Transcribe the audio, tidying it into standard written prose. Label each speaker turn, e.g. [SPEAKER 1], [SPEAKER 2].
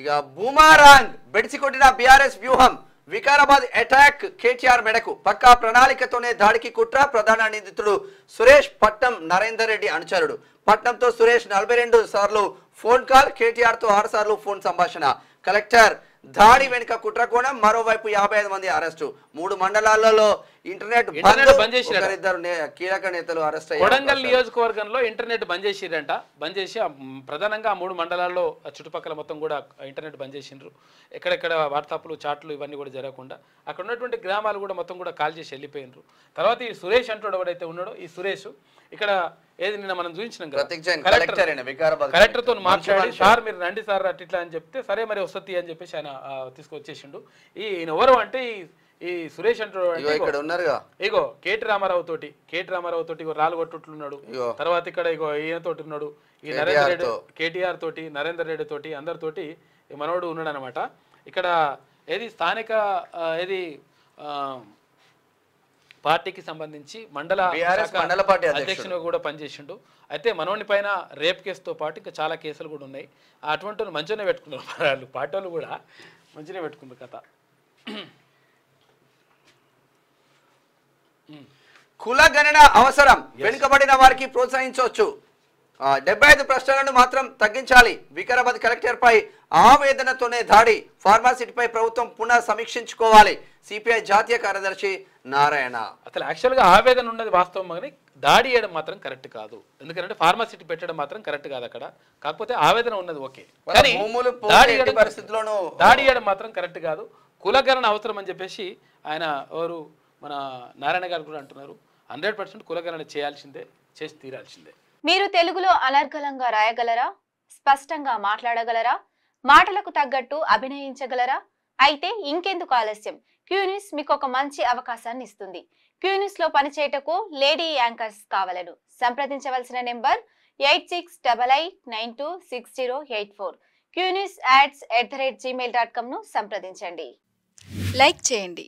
[SPEAKER 1] ఇక బూమారాంగ్ బెడిసి కొట్టిన బీఆర్ఎస్ వ్యూహం వికారాబాద్ అటాక్ కేటీఆర్ మెడకు పక్కా ప్రణాళికతోనే దాడికి కుట్ర ప్రధాన నిందితుడు సురేష్ పట్నం నరేందర్ రెడ్డి అనుచరుడు పట్నంతో సురేష్ 42 సార్లు ఫోన్ కాల్ కేటీఆర్ తో 6 సార్లు ఫోన్ సంభాషణ కలెక్టర్ దాడి వెనుక కుట్రకోణం మరోవైపు 55 మంది అరెస్టు 3 మండలాలలో ఇంటర్నెట్ బంద్ చేసినారు ఇద్దరు కీలక నేతలు అరెస్ట్ అయ్యారు
[SPEAKER 2] కొడంగల్ నియోజకవర్గంలో ఇంటర్నెట్ బంద్ చేసిరంట బంద్ చేసి ప్రధానంగా 3 మండలాల్లో చుట్టుపక్కల మొత్తం కూడా ఇంటర్నెట్ బంద్ చేసిండ్రు ఎక్కడెక్కడ వాట్సాప్లు చాట్లు ఇవన్నీ కూడా జరగకుండా అక్కడ ఉన్నటువంటి గ్రామాలు కూడా మొత్తం కూడా కాల్ చేసి వెళ్ళిపోయినరు తర్వాత ఈ సురేష్ అంటూ ఎవడైతే ఉన్నాడో ఈ సురేష్ ఇక్కడ ఏది నిన్న మనం చూపించినాం కలెక్టర్ తో మాట్లాడి సార్ మీరు రండి సార్ అట్లా అని చెప్తే సరే మరి వసతి అని చెప్పేసి ఆయన తీసుకొచ్చేసిండు ఈయన ఎవరు అంటే ఈ సురేష్ అంటూ ఇగో కేటీ రామారావు తోటి రాళ్ళు కొట్టున్నాడు తర్వాత ఇక్కడ ఇగో ఈయన తోటి ఉన్నాడు ఈ నరేందర్ రెడ్డి కేటీఆర్ తోటి నరేందర్ రెడ్డి తోటి అందరితోటి మనోడు ఉన్నాడు అనమాట ఇక్కడ ఏది స్థానిక ఏది పార్టీకి సంబంధించి మండల అధ్యక్షుడు కూడా పనిచేసిండు అయితే మనోని పైన రేప్ కేసుతో పాటు ఇంకా చాలా కేసులు కూడా ఉన్నాయి అటువంటి మంచిగానే పెట్టుకున్నారు వాళ్ళు పార్టీ వాళ్ళు కూడా మంచిగానే పెట్టుకున్నారు కథ
[SPEAKER 1] కుల గణన అవసరం వెనుకబడిన వారికి ప్రోత్సహించవచ్చు 75 ప్రశ్నలను మాత్రం తగ్గించాలి వికారాబాద్ కలెక్టర్ పై ఆవేదనతోనే దాడి ఫార్మాసిటీపై ప్రభుత్వం పునః సమీక్షించుకోవాలి సిపిఐ జాతీయ కార్యదర్శి నారాయణ
[SPEAKER 2] అసలు యాక్చువల్గా ఆవేదన ఉన్నది వాస్తవం కానీ దాడి చేయడం మాత్రం కరెక్ట్ కాదు ఎందుకంటే ఫార్మాసిటీ పెట్టడం మాత్రం కరెక్ట్ కాదు అక్కడ కాకపోతే ఆవేదన ఉన్నది ఓకే కానీ దాడి చేయడం మాత్రం కరెక్ట్ కాదు కులగణన అవసరం అని చెప్పేసి ఆయన ఎవరు మన నారాయణ గారు కూడా అంటున్నారు 100% కులగణన చేయాల్సిందే చేసి తీరాల్సిందే
[SPEAKER 3] మీరు తెలుగులో అనర్గళంగా రాయగలరా స్పష్టంగా మాట్లాడగలరా మాటలకు తగ్గట్టు అభినయించగలరా అయితే ఇంకెందుకు ఆలస్యం క్యూన్యూస్ మీకు ఒక మంచి అవకాశాన్ని ఇస్తుంది క్యూన్యూస్ లో పనిచేయటకు లేడీ యాంకర్స్ కావాలను సంప్రదించవలసిన నెంబర్ 8688926084 qnews@gmail.com ను సంప్రదించండి. లైక్ చేయండి.